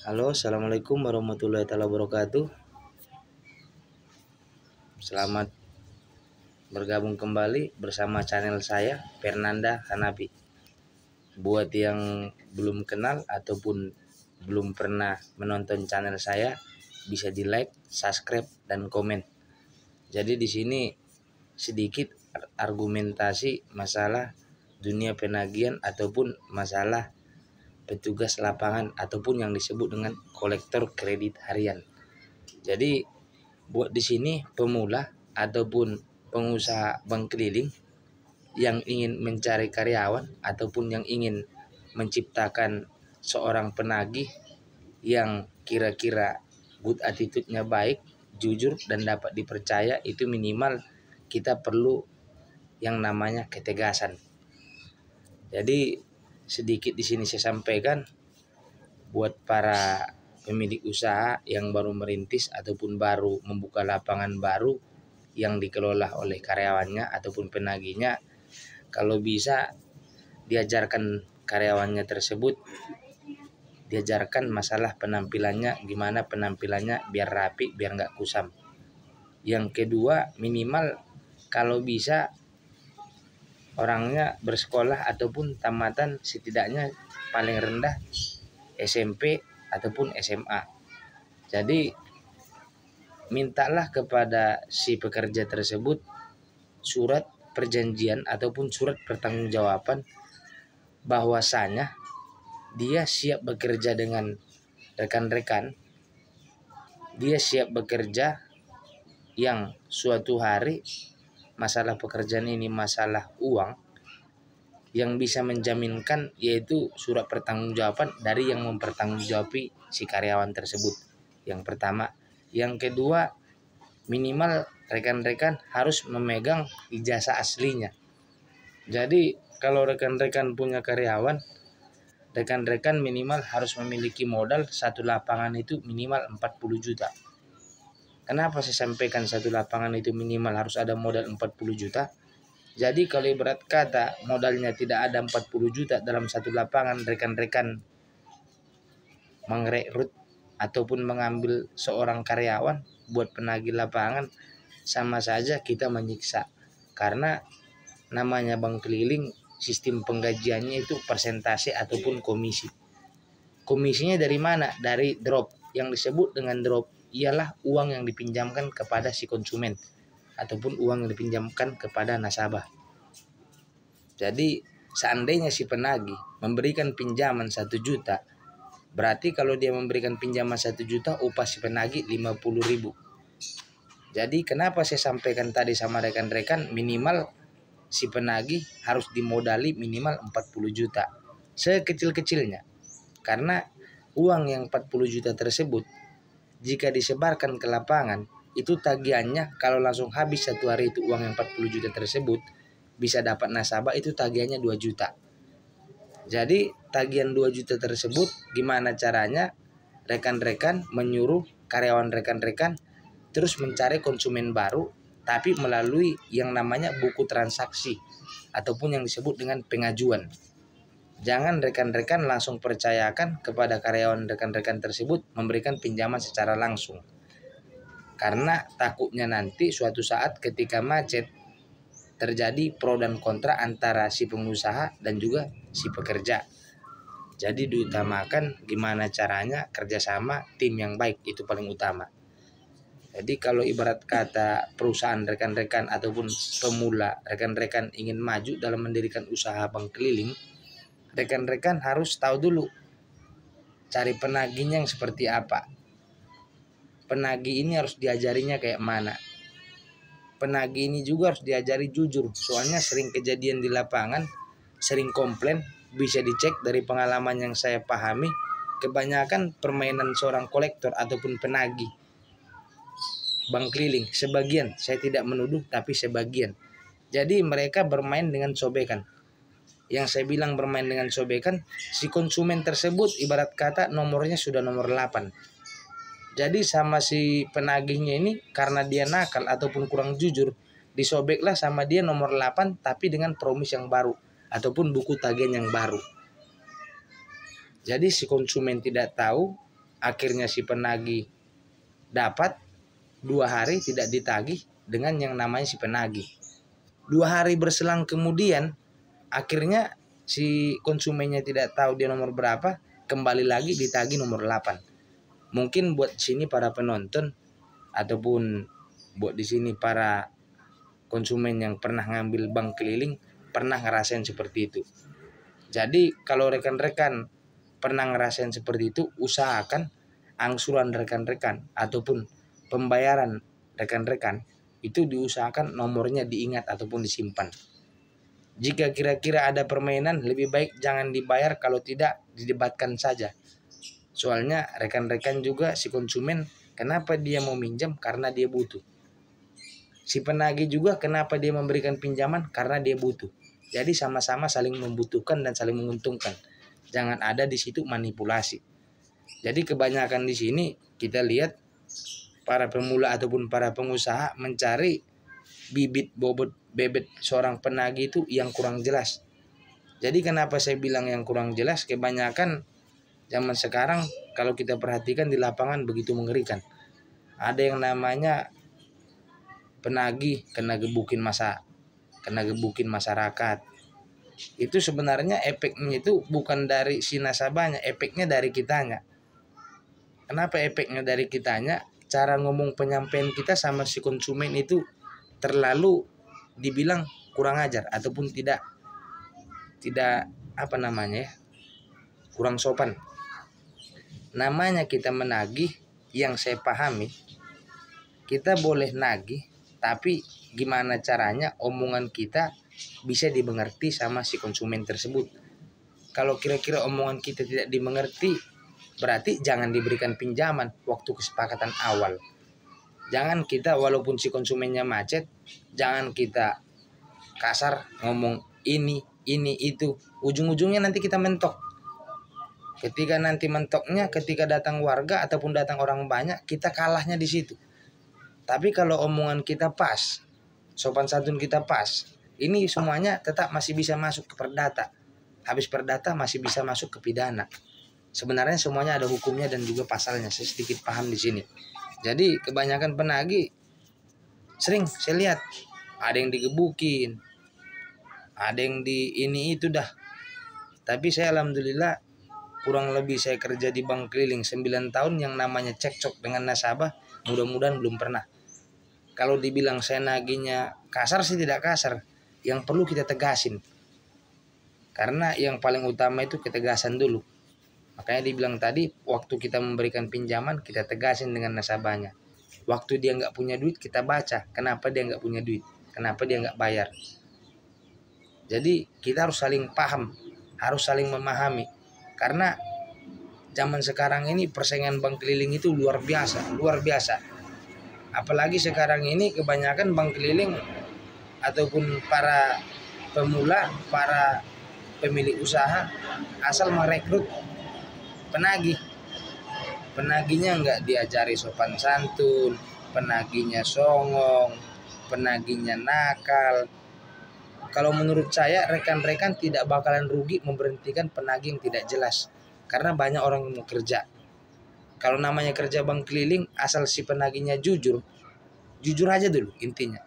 Halo, assalamualaikum warahmatullahi wabarakatuh. Selamat bergabung kembali bersama channel saya, Fernanda Hanafi. Buat yang belum kenal ataupun belum pernah menonton channel saya, bisa di like, subscribe, dan komen. Jadi di sini sedikit argumentasi masalah dunia penagihan ataupun masalah petugas lapangan ataupun yang disebut dengan kolektor kredit harian. Jadi buat di sini pemula ataupun pengusaha bank keliling yang ingin mencari karyawan ataupun yang ingin menciptakan seorang penagih yang kira-kira good attitude-nya baik, jujur dan dapat dipercaya, itu minimal kita perlu yang namanya ketegasan. Jadi sedikit di sini saya sampaikan buat para pemilik usaha yang baru merintis ataupun baru membuka lapangan baru yang dikelola oleh karyawannya ataupun penagihnya, kalau bisa diajarkan karyawannya tersebut, diajarkan masalah penampilannya, gimana penampilannya biar rapi, biar nggak kusam. Yang kedua, minimal kalau bisa orangnya bersekolah ataupun tamatan setidaknya paling rendah SMP ataupun SMA. Jadi mintalah kepada si pekerja tersebut surat perjanjian ataupun surat pertanggungjawaban bahwasanya dia siap bekerja dengan rekan-rekan, dia siap bekerja yang suatu hari masalah pekerjaan ini masalah uang, yang bisa menjaminkan yaitu surat pertanggungjawaban dari yang mempertanggungjawabi si karyawan tersebut. Yang pertama. Yang kedua, minimal rekan-rekan harus memegang ijazah aslinya. Jadi kalau rekan-rekan punya karyawan, rekan-rekan minimal harus memiliki modal satu lapangan itu minimal 40 juta. Kenapa saya sampaikan satu lapangan itu minimal harus ada modal 40 juta? Jadi kalau ibarat kata modalnya tidak ada 40 juta dalam satu lapangan, rekan-rekan mengrekrut ataupun mengambil seorang karyawan buat penagih lapangan, sama saja kita menyiksa. Karena namanya bank keliling, sistem penggajiannya itu persentase ataupun komisi. Komisinya dari mana? Dari drop. Yang disebut dengan drop ialah uang yang dipinjamkan kepada si konsumen ataupun uang yang dipinjamkan kepada nasabah. Jadi seandainya si penagih memberikan pinjaman 1 juta, berarti kalau dia memberikan pinjaman 1 juta, upah si penagih 50.000. Jadi kenapa saya sampaikan tadi sama rekan-rekan minimal si penagih harus dimodali minimal 40 juta sekecil-kecilnya. Karena uang yang 40 juta tersebut jika disebarkan ke lapangan, itu tagihannya kalau langsung habis satu hari itu uang yang 40 juta tersebut, bisa dapat nasabah itu tagihannya 2 juta. Jadi tagihan 2 juta tersebut gimana caranya rekan-rekan menyuruh karyawan rekan-rekan terus mencari konsumen baru, tapi melalui yang namanya buku transaksi ataupun yang disebut dengan pengajuan. Jangan rekan-rekan langsung percayakan kepada karyawan rekan-rekan tersebut memberikan pinjaman secara langsung. Karena takutnya nanti suatu saat ketika macet terjadi pro dan kontra antara si pengusaha dan juga si pekerja. Jadi diutamakan gimana caranya kerjasama tim yang baik, itu paling utama. Jadi kalau ibarat kata perusahaan rekan-rekan ataupun pemula rekan-rekan ingin maju dalam mendirikan usaha bank keliling, rekan-rekan harus tahu dulu cari penagihnya yang seperti apa. Penagih ini harus diajarinya kayak mana. Penagih ini juga harus diajari jujur. Soalnya sering kejadian di lapangan, sering komplain, bisa dicek dari pengalaman yang saya pahami. Kebanyakan permainan seorang kolektor ataupun penagih bank keliling, sebagian, saya tidak menuduh tapi sebagian. Jadi mereka bermain dengan sobekan. Yang saya bilang bermain dengan sobekan, si konsumen tersebut ibarat kata nomornya sudah nomor 8. Jadi sama si penagihnya ini karena dia nakal ataupun kurang jujur, disobeklah sama dia nomor 8 tapi dengan promis yang baru ataupun buku tagihan yang baru. Jadi si konsumen tidak tahu akhirnya si penagih dapat, 2 hari tidak ditagih dengan yang namanya si penagih. 2 hari berselang kemudian akhirnya si konsumennya tidak tahu dia nomor berapa, kembali lagi ditagih nomor 8. Mungkin buat sini para penonton ataupun buat di sini para konsumen yang pernah ngambil bank keliling pernah ngerasain seperti itu. Jadi kalau rekan-rekan pernah ngerasain seperti itu, usahakan angsuran rekan-rekan ataupun pembayaran rekan-rekan itu diusahakan nomornya diingat ataupun disimpan. Jika kira-kira ada permainan, lebih baik jangan dibayar, kalau tidak didebatkan saja. Soalnya rekan-rekan juga si konsumen, kenapa dia mau minjam? Karena dia butuh. Si penagih juga kenapa dia memberikan pinjaman? Karena dia butuh. Jadi sama-sama saling membutuhkan dan saling menguntungkan. Jangan ada di situ manipulasi. Jadi kebanyakan di sini kita lihat para pemula ataupun para pengusaha mencari bibit bebet seorang penagih itu yang kurang jelas. Jadi kenapa saya bilang yang kurang jelas? Kebanyakan zaman sekarang kalau kita perhatikan di lapangan begitu mengerikan. Ada yang namanya penagih kena gebukin masyarakat. Itu sebenarnya efeknya itu bukan dari si nasabahnya, efeknya dari kitanya. Kenapa efeknya dari kitanya? Cara ngomong penyampaian kita sama si konsumen itu terlalu dibilang kurang ajar ataupun tidak kurang sopan. Namanya kita menagih, yang saya pahami kita boleh nagih, tapi gimana caranya omongan kita bisa dimengerti sama si konsumen tersebut. Kalau kira-kira omongan kita tidak dimengerti, berarti jangan diberikan pinjaman waktu kesepakatan awal. Jangan kita, walaupun si konsumennya macet, jangan kita kasar ngomong ini itu. Ujung-ujungnya nanti kita mentok. Ketika nanti mentoknya, ketika datang warga ataupun datang orang banyak, kita kalahnya di situ. Tapi kalau omongan kita pas, sopan santun kita pas, ini semuanya tetap masih bisa masuk ke perdata. Habis perdata masih bisa masuk ke pidana. Sebenarnya semuanya ada hukumnya dan juga pasalnya. Saya sedikit paham di sini. Jadi kebanyakan penagih sering saya lihat ada yang digebukin, ada yang di ini itu dah. Tapi saya alhamdulillah kurang lebih saya kerja di bank keliling 9 tahun, yang namanya cekcok dengan nasabah mudah-mudahan belum pernah. Kalau dibilang saya nagihnya kasar sih tidak kasar. Yang perlu kita tegasin. Karena yang paling utama itu ketegasan dulu. Makanya dibilang tadi, waktu kita memberikan pinjaman, kita tegasin dengan nasabahnya. Waktu dia nggak punya duit, kita baca kenapa dia nggak punya duit, kenapa dia nggak bayar. Jadi kita harus saling paham, harus saling memahami. Karena zaman sekarang ini persaingan bank keliling itu luar biasa. Apalagi sekarang ini kebanyakan bank keliling ataupun para pemula, para pemilik usaha asal merekrut penagihnya nggak diajari sopan santun, penagihnya songong, penagihnya nakal. Kalau menurut saya rekan-rekan tidak bakalan rugi memberhentikan penagih yang tidak jelas, karena banyak orang yang mau kerja. Kalau namanya kerja bank keliling, asal si penagihnya jujur aja dulu intinya.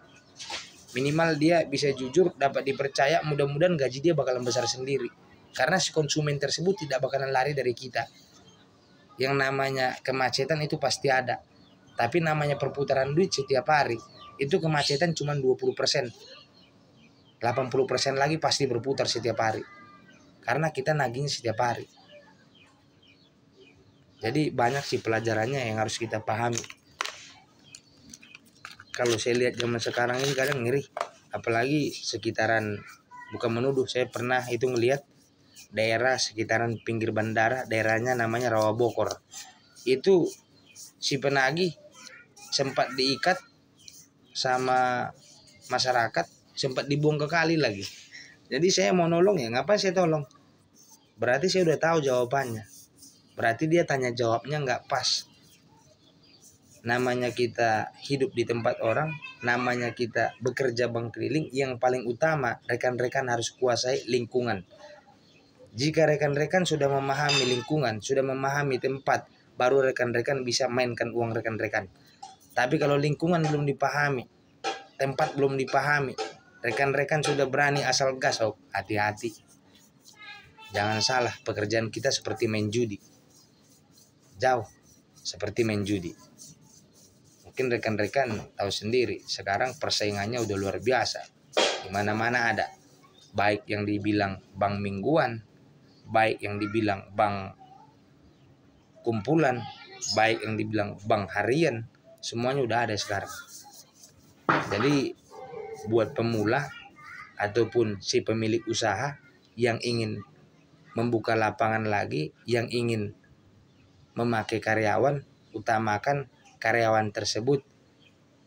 Minimal dia bisa jujur, dapat dipercaya, mudah-mudahan gaji dia bakalan besar sendiri. Karena si konsumen tersebut tidak bakalan lari dari kita. Yang namanya kemacetan itu pasti ada. Tapi namanya perputaran duit setiap hari, itu kemacetan cuma 20%. 80% lagi pasti berputar setiap hari. Karena kita nagihnya setiap hari. Jadi banyak sih pelajarannya yang harus kita pahami. Kalau saya lihat zaman sekarang ini kadang ngeri. Apalagi sekitaran, bukan menuduh, saya pernah itu ngelihat daerah sekitaran pinggir bandara, daerahnya namanya Rawabokor. Itu si penagih sempat diikat sama masyarakat, sempat dibuang ke kali lagi. Jadi saya mau nolong, ya ngapain saya tolong? Berarti saya udah tahu jawabannya. Berarti dia tanya jawabnya nggak pas. Namanya kita hidup di tempat orang, namanya kita bekerja bank keliling, yang paling utama rekan-rekan harus kuasai lingkungan. Jika rekan-rekan sudah memahami lingkungan, sudah memahami tempat, baru rekan-rekan bisa mainkan uang rekan-rekan. Tapi kalau lingkungan belum dipahami, tempat belum dipahami, rekan-rekan sudah berani asal gas, oh, hati-hati. Jangan salah, pekerjaan kita seperti main judi. Jauh seperti main judi. Mungkin rekan-rekan tahu sendiri, sekarang persaingannya udah luar biasa. Di mana-mana ada. Baik yang dibilang bank mingguan, baik yang dibilang bank kumpulan, baik yang dibilang bank harian, semuanya udah ada sekarang. Jadi buat pemula ataupun si pemilik usaha yang ingin membuka lapangan lagi, yang ingin memakai karyawan, utamakan karyawan tersebut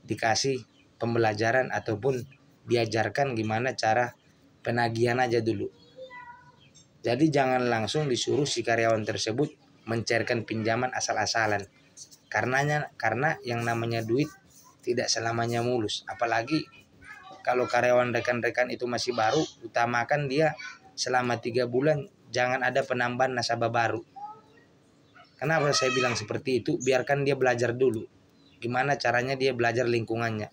dikasih pembelajaran ataupun diajarkan gimana cara penagihan aja dulu. Jadi jangan langsung disuruh si karyawan tersebut mencairkan pinjaman asal-asalan. Karena yang namanya duit tidak selamanya mulus. Apalagi kalau karyawan rekan-rekan itu masih baru, utamakan dia selama 3 bulan jangan ada penambahan nasabah baru. Kenapa saya bilang seperti itu? Biarkan dia belajar dulu. Gimana caranya dia belajar lingkungannya.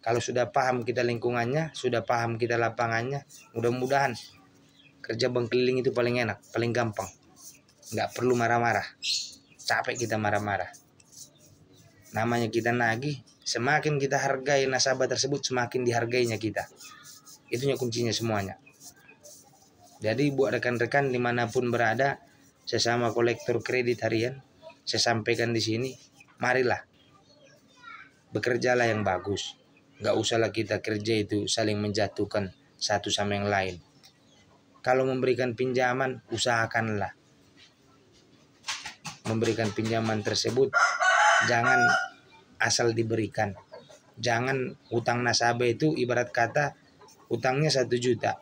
Kalau sudah paham kita lingkungannya, sudah paham kita lapangannya, mudah-mudahan kerja bank keliling itu paling enak, paling gampang. Nggak perlu marah-marah. Capek kita marah-marah. Namanya kita nagih, semakin kita hargai nasabah tersebut, semakin dihargainya kita. Itunya kuncinya semuanya. Jadi buat rekan-rekan dimanapun berada, sesama kolektor kredit harian, saya sampaikan di sini, marilah bekerjalah yang bagus. Nggak usahlah kita kerja itu saling menjatuhkan satu sama yang lain. Kalau memberikan pinjaman, usahakanlah memberikan pinjaman tersebut jangan asal diberikan. Jangan utang nasabah itu ibarat kata utangnya 1 juta.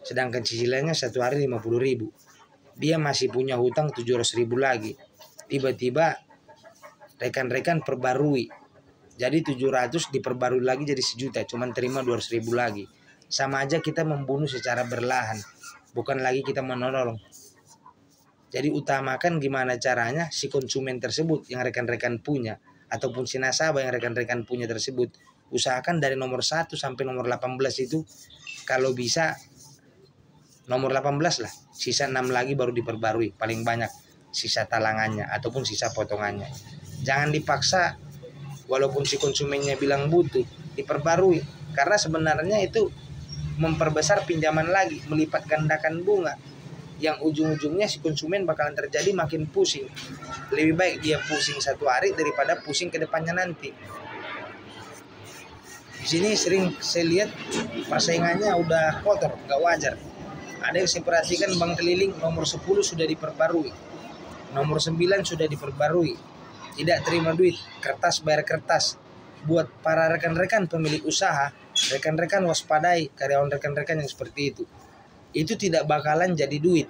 Sedangkan cicilannya 1 hari 50.000. Dia masih punya hutang 700.000 lagi. Tiba-tiba rekan-rekan perbarui. Jadi 700 diperbarui lagi jadi 1 juta, cuman terima 200.000 lagi. Sama aja kita membunuh secara berlahan, bukan lagi kita menolong. Jadi utamakan gimana caranya si konsumen tersebut yang rekan-rekan punya, ataupun si nasabah yang rekan-rekan punya tersebut, usahakan dari nomor 1 sampai nomor 18 itu, kalau bisa nomor 18 lah, sisa 6 lagi baru diperbarui, paling banyak sisa talangannya ataupun sisa potongannya. Jangan dipaksa walaupun si konsumennya bilang butuh, diperbarui, karena sebenarnya itu memperbesar pinjaman lagi, melipat gandakan bunga, yang ujung-ujungnya si konsumen bakalan terjadi makin pusing. Lebih baik dia pusing 1 hari daripada pusing ke depannya nanti. Di sini sering saya lihat persaingannya udah kotor, nggak wajar. Ada yang saya perhatikan bank keliling nomor 10 sudah diperbarui, nomor 9 sudah diperbarui, tidak terima duit, kertas bayar kertas. Buat para rekan-rekan pemilik usaha, rekan-rekan waspadai karyawan rekan-rekan yang seperti itu. Itu tidak bakalan jadi duit.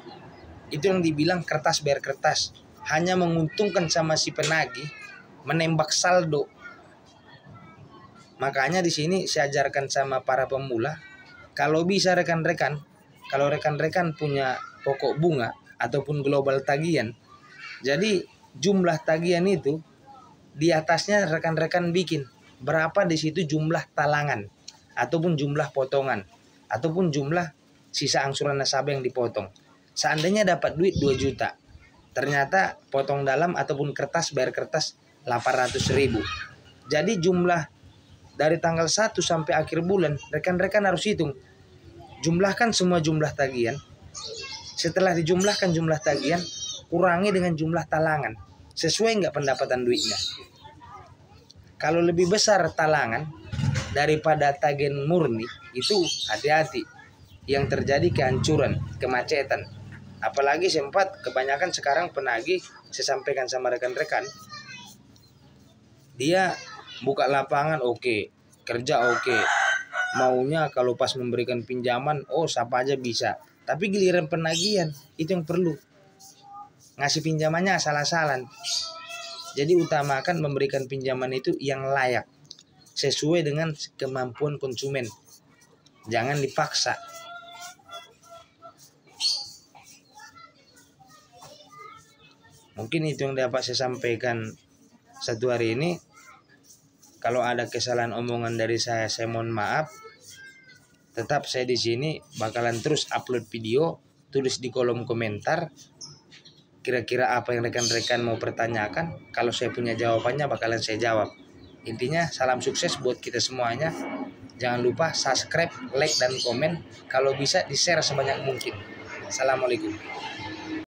Itu yang dibilang kertas bayar kertas, hanya menguntungkan sama si penagih, menembak saldo. Makanya di sini saya ajarkan sama para pemula, kalau bisa rekan-rekan, kalau rekan-rekan punya pokok bunga ataupun global tagihan, jadi jumlah tagihan itu di atasnya rekan-rekan bikin berapa di situ jumlah talangan ataupun jumlah potongan ataupun jumlah sisa angsuran nasabah yang dipotong. Seandainya dapat duit 2 juta, ternyata potong dalam ataupun kertas bayar kertas 800.000. Jadi jumlah dari tanggal 1 sampai akhir bulan, rekan-rekan harus hitung. Jumlahkan semua jumlah tagihan. Setelah dijumlahkan jumlah tagihan, kurangi dengan jumlah talangan. Sesuai nggak pendapatan duitnya? Kalau lebih besar talangan daripada tagihan murni, itu hati-hati. Yang terjadi kehancuran, kemacetan. Apalagi sempat kebanyakan sekarang penagih, saya sampaikan sama rekan-rekan, dia buka lapangan oke, kerja oke, maunya kalau pas memberikan pinjaman, oh siapa aja bisa. Tapi giliran penagihan, itu yang perlu. Ngasih pinjamannya asal-asalan. Jadi utamakan memberikan pinjaman itu yang layak, sesuai dengan kemampuan konsumen. Jangan dipaksa. Mungkin itu yang dapat saya sampaikan satu hari ini. Kalau ada kesalahan omongan dari saya mohon maaf. Tetap saya di sini bakalan terus upload video, tulis di kolom komentar kira-kira apa yang rekan-rekan mau pertanyakan. Kalau saya punya jawabannya bakalan saya jawab. Intinya salam sukses buat kita semuanya. Jangan lupa subscribe, like, dan komen. Kalau bisa di-share sebanyak mungkin. Assalamualaikum.